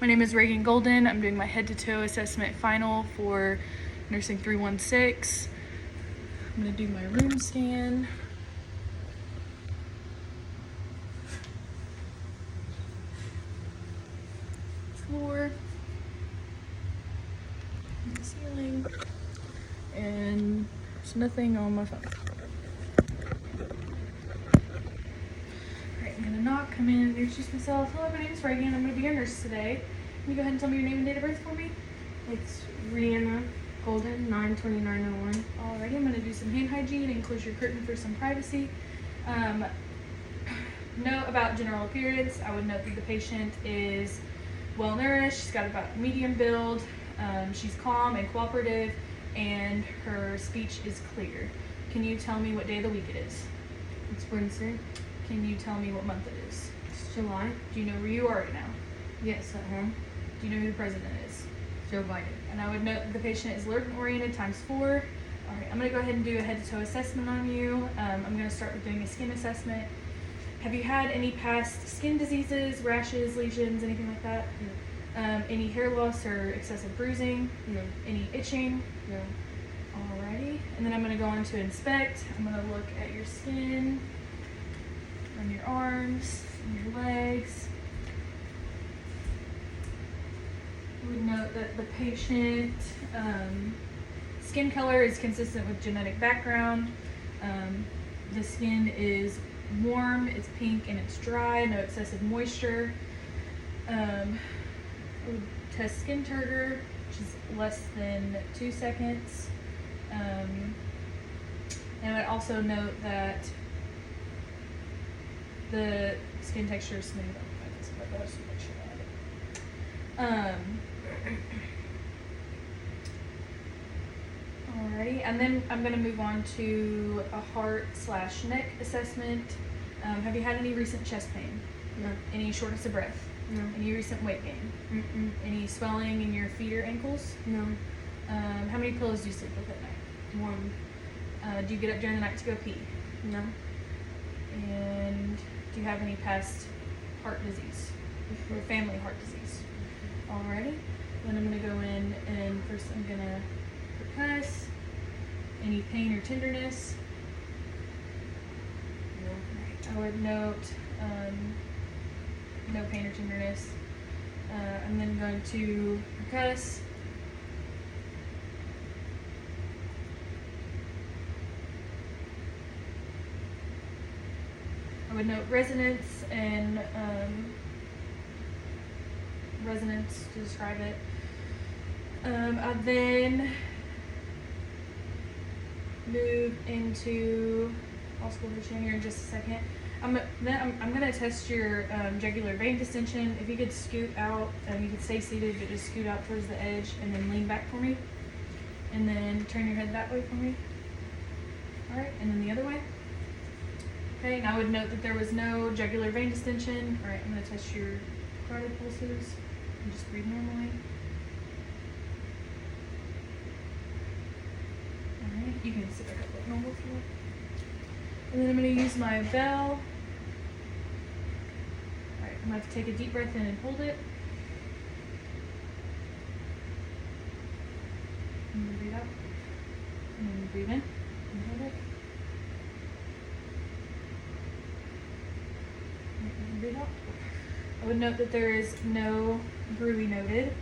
My name is Reagan Golden. I'm doing my head-to-toe assessment final for nursing 316. I'm going to do my room scan. Floor. And the ceiling. And there's nothing on my phone. Alright, I'm going to knock, come in, and introduce myself. Hello, my name is Reagan. I'm going to be your nurse today. Can you go ahead and tell me your name and date of birth for me? It's Rihanna Golden, 9/29/01. Alrighty, I'm going to do some hand hygiene and close your curtain for some privacy. Note about general appearance. I would note that the patient is well nourished. She's got about a medium build. She's calm and cooperative, and her speech is clear. Can you tell me what day of the week it is? It's Wednesday. Can you tell me what month it is? It's July. Do you know where you are right now? Yes, at home. Do you know who the president is? Joe Biden. And I would note that the patient is alert and oriented ×4. Alright, I'm going to go ahead and do a head-to-toe assessment on you. I'm going to start with doing a skin assessment. Have you had any past skin diseases, rashes, lesions, anything like that? No. Any hair loss or excessive bruising? No. Any itching? No. Alrighty. And then I'm going to go on to inspect. I'm going to look at your skin, on your arms, and your legs. I would note that the patient skin color is consistent with genetic background. The skin is warm, it's pink, and it's dry, no excessive moisture. I would test skin turgor, which is less than 2 seconds. And I would also note that the skin texture is smooth. Alrighty, and then I'm going to move on to a heart/neck assessment. Have you had any recent chest pain? No. Any shortness of breath? No. Any recent weight gain? Any swelling in your feet or ankles? No. How many pillows do you sleep with at night? 1. Do you get up during the night to go pee? No. And do you have any past heart disease or family heart disease? Alrighty. Then I'm going to go in and first I'm going to percuss. Any pain or tenderness? No. I would note no pain or tenderness. I'm then going to percuss. I would note resonance and resonance to describe it. I then move into, I'll school vision here in just a second. I'm going to test your jugular vein distension. If you could scoot out, you could stay seated, but just scoot out towards the edge and then lean back for me. And then turn your head that way for me. Alright, and then the other way. Okay, and I would note that there was no jugular vein distension. Alright, I'm going to test your carotid pulses. And just breathe normally. Alright, you can sit back up like normal if you want. And then I'm going to use my bell. Alright, I'm going to have to take a deep breath in and hold it. And then breathe out. And then breathe in and hold it. And breathe out. I would note that there is no GRUI noted.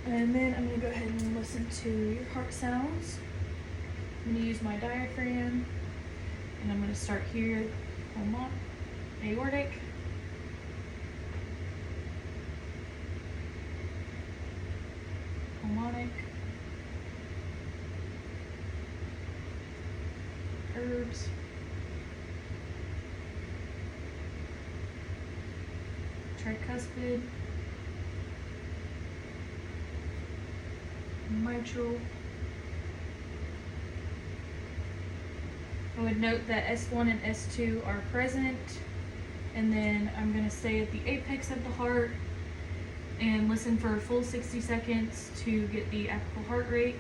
And then I'm going to go ahead and listen to your heart sounds. I'm going to use my diaphragm, and I'm going to start here, aortic, pulmonic, herbs, tricuspid, mitral. I would note that S1 and S2 are present, and then I'm going to stay at the apex of the heart and listen for a full 60 seconds to get the apical heart rate.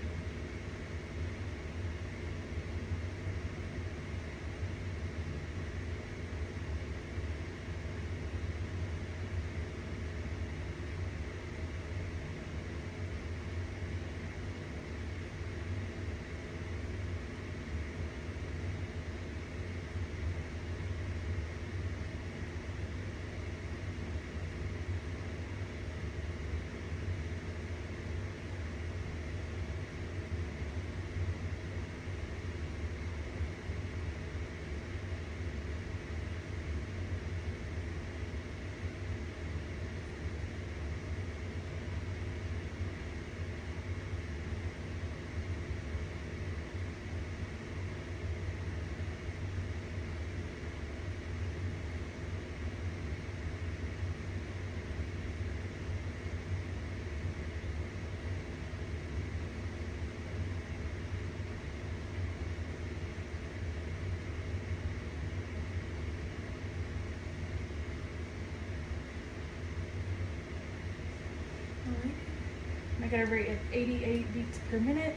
got a rate of 88 beats per minute.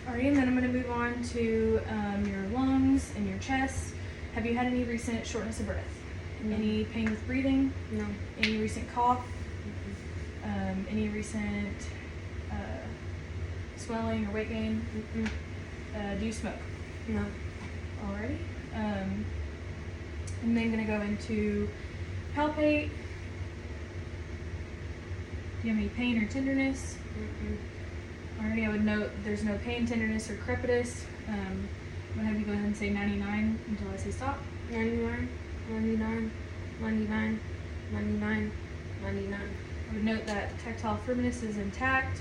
Alright, and then I'm going to move on to your lungs and your chest. Have you had any recent shortness of breath? No. Any pain with breathing? No. Any recent cough? Any recent swelling or weight gain? Do you smoke? No. Alrighty. And then going to go into palpate. Do you have any pain or tenderness? Alrighty, I would note there's no pain, tenderness, or crepitus. I'm going to have you go ahead and say 99 until I say stop. 99, 99, 99, 99, 99. I would note that tactile firmness is intact.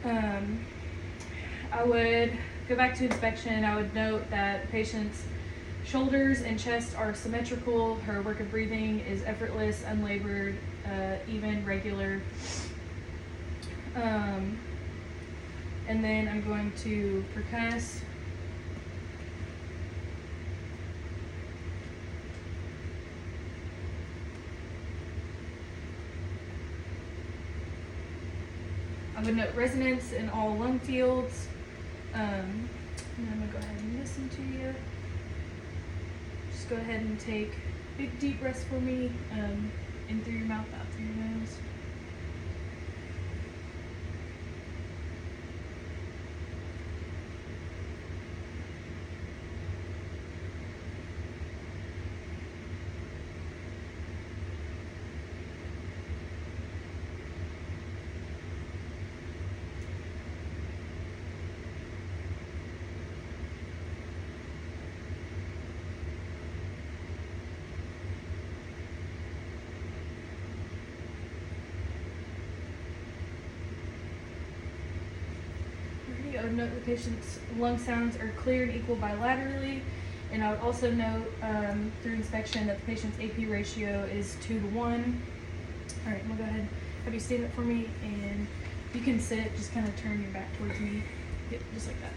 I would go back to inspection. I would note that the patient's shoulders and chest are symmetrical. Her work of breathing is effortless, unlabored, even, regular. And then I'm going to percuss. I would note resonance in all lung fields. And I'm going to go ahead and listen to you. Just go ahead and take big deep breaths for me, in through your mouth, out through your nose. I would note the patient's lung sounds are clear and equal bilaterally, and I would also note through inspection that the patient's AP ratio is 2 to 1. All right, I'm gonna go ahead and have you stand up for me, and you can sit, just kind of turn your back towards me. Yep, just like that.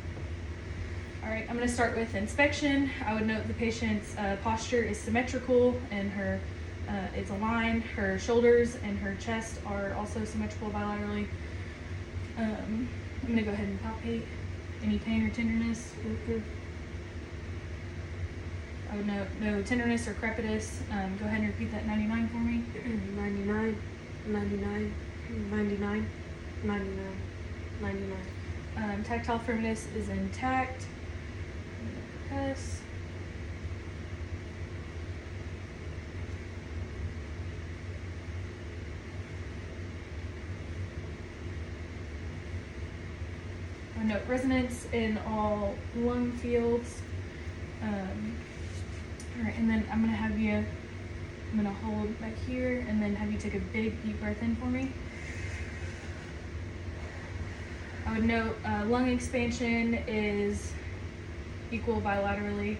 All right, I'm gonna start with inspection. I would note the patient's posture is symmetrical, and her it's aligned. Her shoulders and her chest are also symmetrical bilaterally. I'm going to go ahead and palpate. Any pain or tenderness? I would note no tenderness or crepitus. Go ahead and repeat that 99 for me. 99, 99, 99, 99, 99. Tactile firmness is intact. Percuss. I note resonance in all lung fields. All right, and then I'm gonna hold back here and then have you take a big deep breath in for me. I would note lung expansion is equal bilaterally.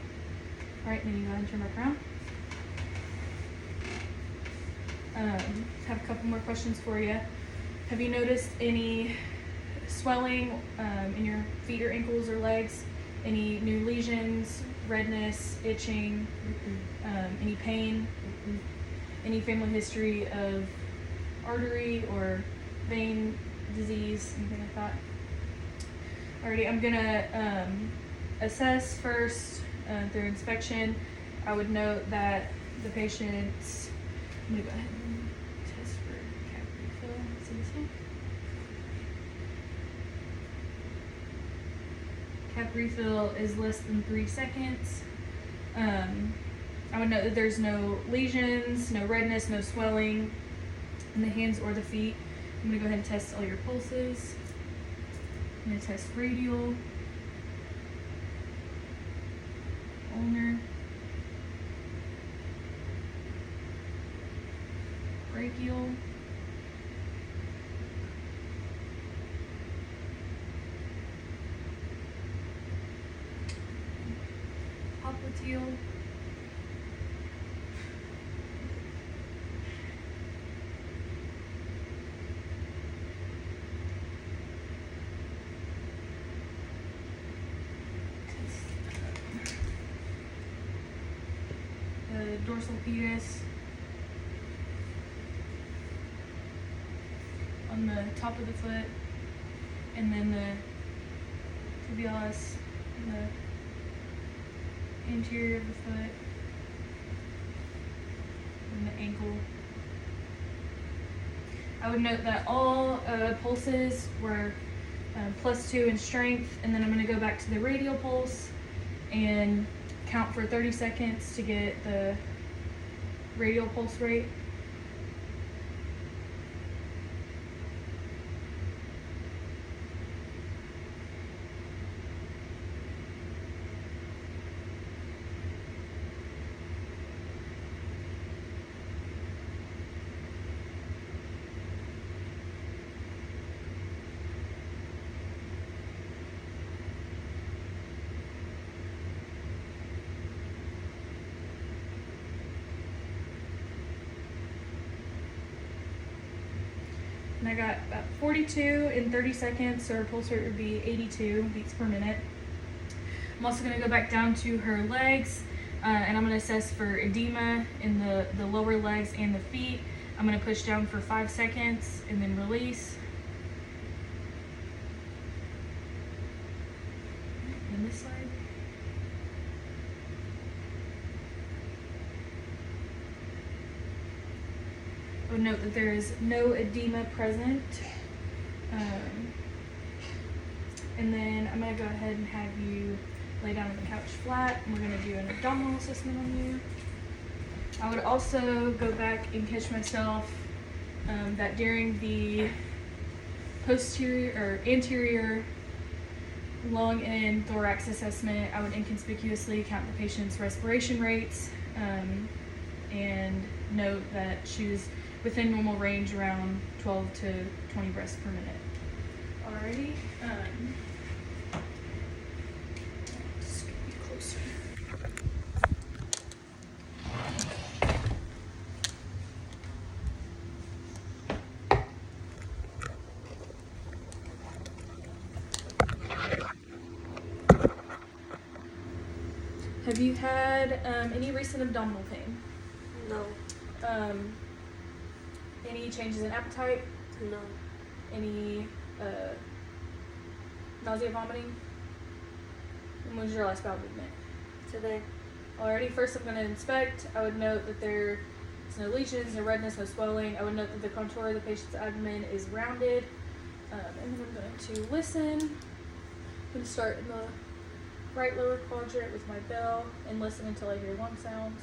All right, then you go ahead and turn back around. Have a couple more questions for you. Have you noticed any swelling in your feet or ankles or legs? Any new lesions, redness, itching, any pain, any family history of artery or vein disease, anything like that? Alrighty, I'm gonna assess first through inspection. I would note that the patient's, I'm gonna go ahead and test for cap refill. See this one? Cap refill is less than 3 seconds. I would note that there's no lesions, no redness, no swelling in the hands or the feet. I'm going to go ahead and test all your pulses. I'm going to test radial, ulnar, brachial, popliteal, dorsal pedis, on the top of the foot, and then the tibialis and the anterior of the foot, and the ankle. I would note that all pulses were +2 in strength, and then I'm going to go back to the radial pulse and count for 30 seconds to get the radial pulse rate. And I got about 42 in 30 seconds, so her pulse rate would be 82 beats per minute. I'm also going to go back down to her legs, and I'm going to assess for edema in the lower legs and the feet. I'm going to push down for 5 seconds and then release. And this side. I would note that there is no edema present. And then I'm going to go ahead and have you lay down on the couch flat, and we're going to do an abdominal assessment on you. I would also go back and catch myself that during the posterior or anterior lung and thorax assessment, I would inconspicuously count the patient's respiration rates and note that she was within normal range, around 12 to 20 breaths per minute. Alrighty. Just get you closer. Have you had any recent abdominal pain? No. Any changes in appetite? No. Any nausea, vomiting? When was your last bowel movement? Today. Alrighty, first I'm going to inspect. I would note that there is no lesions, no redness, no swelling. I would note that the contour of the patient's abdomen is rounded. And then I'm going to listen. I'm going to start in the right lower quadrant with my bell and listen until I hear lung sounds.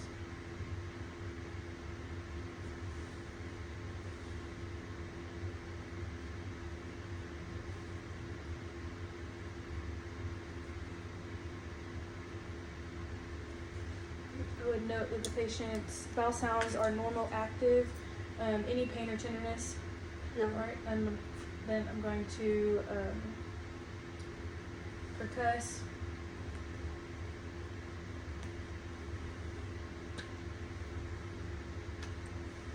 I would note that the patient's bowel sounds are normal, active. Any pain or tenderness? No. Alright, and then I'm going to percuss.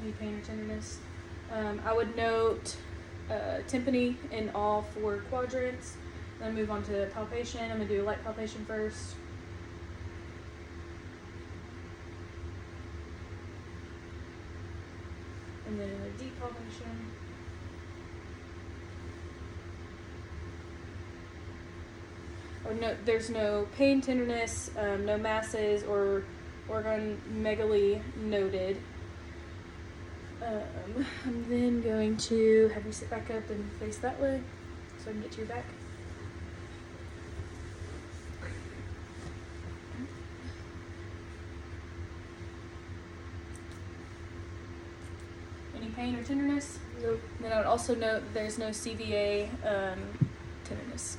Any pain or tenderness? I would note tympany in all 4 quadrants. Then move on to palpation. I'm going to do a light palpation first. And then a deep palpation. I would note there's no pain, tenderness, no masses or organ megaly noted. I'm then going to have you sit back up and face that way so I can get to your back. Any pain or tenderness? No. Then I would also note that there's no CVA tenderness.